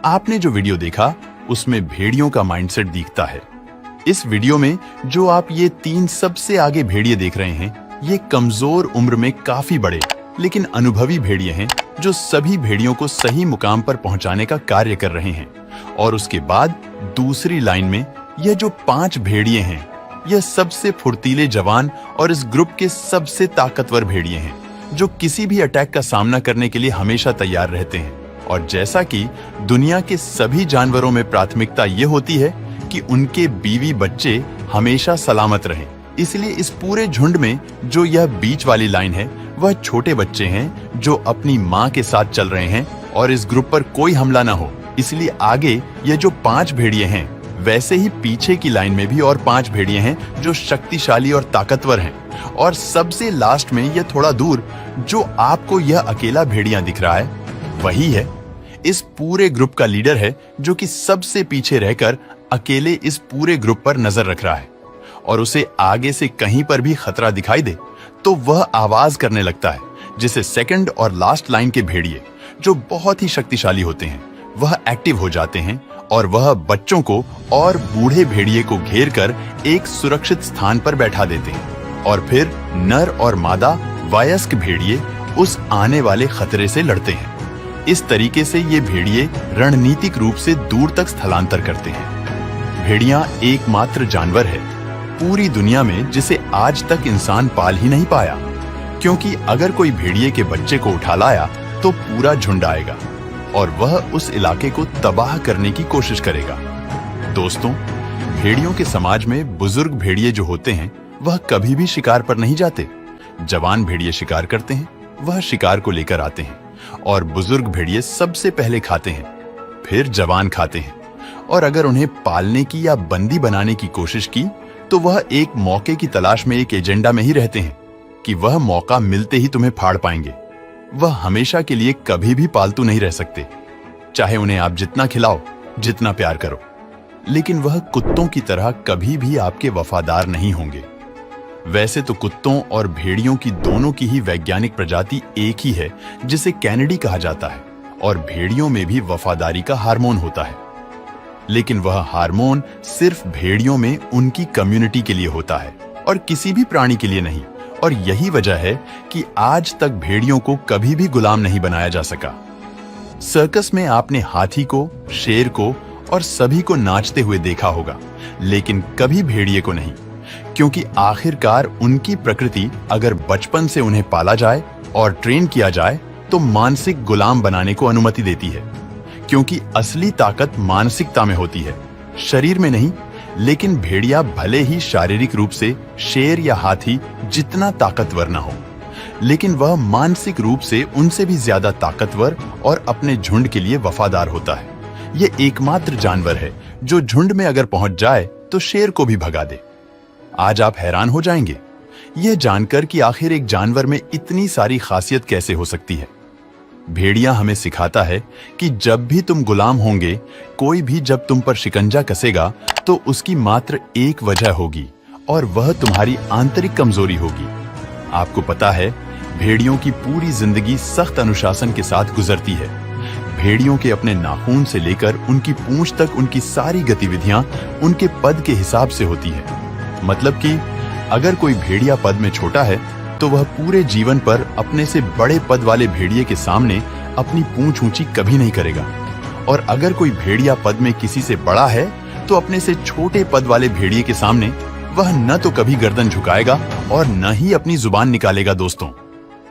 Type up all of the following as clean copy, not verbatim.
आपने जो वीडियो देखा उसमें भेड़ियों का माइंडसेट दिखता है। इस वीडियो में जो आप ये 3 सबसे आगे भेड़िए देख रहे हैं, ये कमजोर उम्र में काफी बड़े लेकिन अनुभवी भेड़िए हैं जो सभी भेड़ियों को सही मुकाम पर पहुंचाने का कार्य कर रहे हैं। और उसके बाद दूसरी लाइन में यह जो 5 भेड़िए हैं, यह सबसे फुर्तीले जवान और इस ग्रुप के सबसे ताकतवर भेड़िए हैं जो किसी भी अटैक का सामना करने के लिए हमेशा तैयार रहते हैं। और जैसा कि दुनिया के सभी जानवरों में प्राथमिकता ये होती है कि उनके बीवी बच्चे हमेशा सलामत रहें, इसलिए इस पूरे झुंड में जो यह बीच वाली लाइन है वह छोटे बच्चे हैं जो अपनी माँ के साथ चल रहे हैं और इस ग्रुप पर कोई हमला ना हो, इसलिए आगे ये जो 5 भेड़िए हैं, वैसे ही पीछे की लाइन में भी और 5 भेड़िए हैं जो शक्तिशाली और ताकतवर हैं। और सबसे लास्ट में यह थोड़ा दूर जो आपको यह अकेला भेड़िया दिख रहा है, वही है इस पूरे ग्रुप का लीडर है जो कि सबसे पीछे रहकर अकेले इस पूरे ग्रुप पर नजर रख रहा है। और उसे आगे से कहीं पर भी खतरा दिखाई दे तो वह आवाज करने लगता है, जिसे सेकंड और लास्ट लाइन के भेड़िए जो बहुत ही शक्तिशाली होते हैं वह एक्टिव हो जाते हैं और वह बच्चों को और बूढ़े भेड़िए को घेर कर एक सुरक्षित स्थान पर बैठा देते हैं। और फिर नर और मादा वयस्क भेड़िए उस आने वाले खतरे से लड़ते हैं। इस तरीके से ये भेड़िए रणनीतिक रूप से दूर तक स्थलांतर करते हैं। भेड़िया एकमात्र जानवर है पूरी दुनिया में जिसे आज तक इंसान पाल ही नहीं पाया, क्योंकि अगर कोई भेड़िए के बच्चे को उठा लाया तो पूरा झुंड आएगा और वह उस इलाके को तबाह करने की कोशिश करेगा। दोस्तों, भेड़ियों के समाज में बुजुर्ग भेड़िए जो होते हैं वह कभी भी शिकार पर नहीं जाते। जवान भेड़िए शिकार करते हैं, वह शिकार को लेकर आते हैं और बुजुर्ग भेड़िए सबसे पहले खाते हैं, फिर जवान खाते हैं। और अगर उन्हें पालने की या बंदी बनाने की कोशिश की तो वह एक मौके की तलाश में एक एजेंडा में ही रहते हैं कि वह मौका मिलते ही तुम्हें फाड़ पाएंगे। वह हमेशा के लिए कभी भी पालतू नहीं रह सकते, चाहे उन्हें आप जितना खिलाओ, जितना प्यार करो, लेकिन वह कुत्तों की तरह कभी भी आपके वफादार नहीं होंगे। वैसे तो कुत्तों और भेड़ियों की दोनों की ही वैज्ञानिक प्रजाति एक ही है जिसे कैनिडी कहा जाता है, और भेड़ियों में भी वफादारी का हार्मोन होता है, लेकिन वह हार्मोन सिर्फ भेड़ियों में उनकी कम्युनिटी के लिए होता है और किसी भी प्राणी के लिए नहीं। और यही वजह है कि आज तक भेड़ियों को कभी भी गुलाम नहीं बनाया जा सका। सर्कस में आपने हाथी को, शेर को और सभी को नाचते हुए देखा होगा, लेकिन कभी भेड़िए को नहीं, क्योंकि आखिरकार उनकी प्रकृति अगर बचपन से उन्हें पाला जाए और ट्रेन किया जाए तो मानसिक गुलाम बनाने को अनुमति देती है, क्योंकि असली ताकत मानसिकता में होती है, शरीर में नहीं। लेकिन भेड़िया भले ही शारीरिक रूप से शेर या हाथी जितना ताकतवर ना हो, लेकिन वह मानसिक रूप से उनसे भी ज्यादा ताकतवर और अपने झुंड के लिए वफादार होता है। यह एकमात्र जानवर है जो झुंड में अगर पहुंच जाए तो शेर को भी भगा दे। आज आप हैरान हो जाएंगे यह जानकर कि आखिर एक जानवर में इतनी सारी खासियत कैसे हो सकती है। भेड़िया हमें सिखाता है कि जब भी तुम गुलाम होंगे, कोई भी जब तुम पर शिकंजा कसेगा तो उसकी मात्र एक वजह होगी और वह तुम्हारी आंतरिक कमजोरी होगी। आपको पता है, भेड़ियों की पूरी जिंदगी सख्त अनुशासन के साथ गुजरती है। भेड़ियों के अपने नाखून से लेकर उनकी पूंछ तक उनकी सारी गतिविधियां उनके पद के हिसाब से होती है। मतलब कि अगर कोई भेड़िया पद में छोटा है तो वह पूरे जीवन पर अपने से बड़े पद वाले भेड़िए के सामने अपनी पूंछ ऊंची कभी नहीं करेगा, और अगर कोई भेड़िया पद में किसी से बड़ा है तो अपने से छोटे पद वाले भेड़िए के सामने वह न तो कभी गर्दन झुकाएगा और न ही अपनी जुबान निकालेगा। दोस्तों,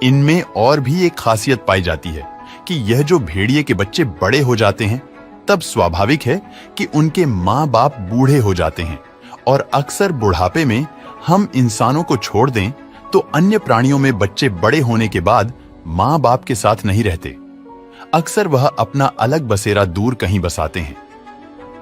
इनमें और भी एक खासियत पाई जाती है कि यह जो भेड़िए के बच्चे बड़े हो जाते हैं तब स्वाभाविक है कि उनके माँ बाप बूढ़े हो जाते हैं, और अक्सर बुढ़ापे में हम इंसानों को छोड़ दें तो अन्य प्राणियों में बच्चे बड़े होने के बाद माँ बाप के साथ नहीं रहते। अक्सर वह अपना अलग बसेरा दूर कहीं बसाते हैं।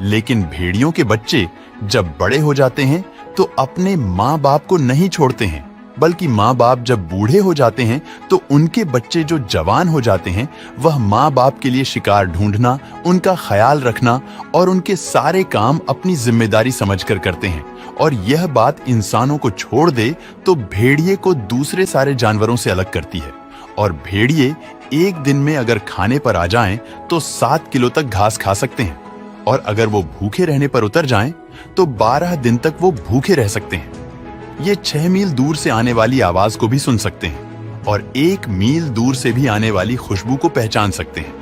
लेकिन भेड़ियों के बच्चे जब बड़े हो जाते हैं तो अपने माँ बाप को नहीं छोड़ते हैं, बल्कि माँ बाप जब बूढ़े हो जाते हैं तो उनके बच्चे जो जवान हो जाते हैं वह माँ बाप के लिए शिकार ढूंढना, उनका ख्याल रखना और उनके सारे काम अपनी जिम्मेदारी समझकर करते हैं। और यह बात इंसानों को छोड़ दे तो भेड़िए को दूसरे सारे जानवरों से अलग करती है। और भेड़िए एक दिन में अगर खाने पर आ जाएं तो 7 किलो तक घास खा सकते हैं, और अगर वो भूखे रहने पर उतर जाएं तो 12 दिन तक वो भूखे रह सकते हैं। ये 6 मील दूर से आने वाली आवाज को भी सुन सकते हैं और 1 मील दूर से भी आने वाली खुशबू को पहचान सकते हैं।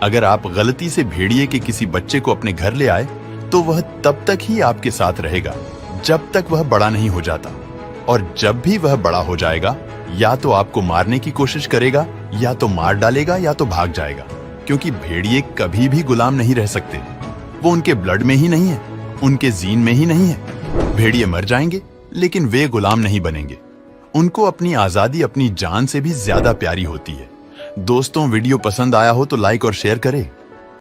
अगर आप गलती से भेड़िए के किसी बच्चे को अपने घर ले आए तो वह तब तक ही आपके साथ रहेगा जब तक वह बड़ा नहीं हो जाता, और जब भी वह बड़ा हो जाएगा या तो आपको मारने की कोशिश करेगा, या तो मार डालेगा, या तो भाग जाएगा, क्योंकि भेड़िए कभी भी गुलाम नहीं रह सकते। वो उनके ब्लड में ही नहीं है, उनके जीन में ही नहीं है। भेड़िए मर जाएंगे लेकिन वे गुलाम नहीं बनेंगे। उनको अपनी आजादी अपनी जान से भी ज्यादा प्यारी होती है। दोस्तों, वीडियो पसंद आया हो तो लाइक और शेयर करें।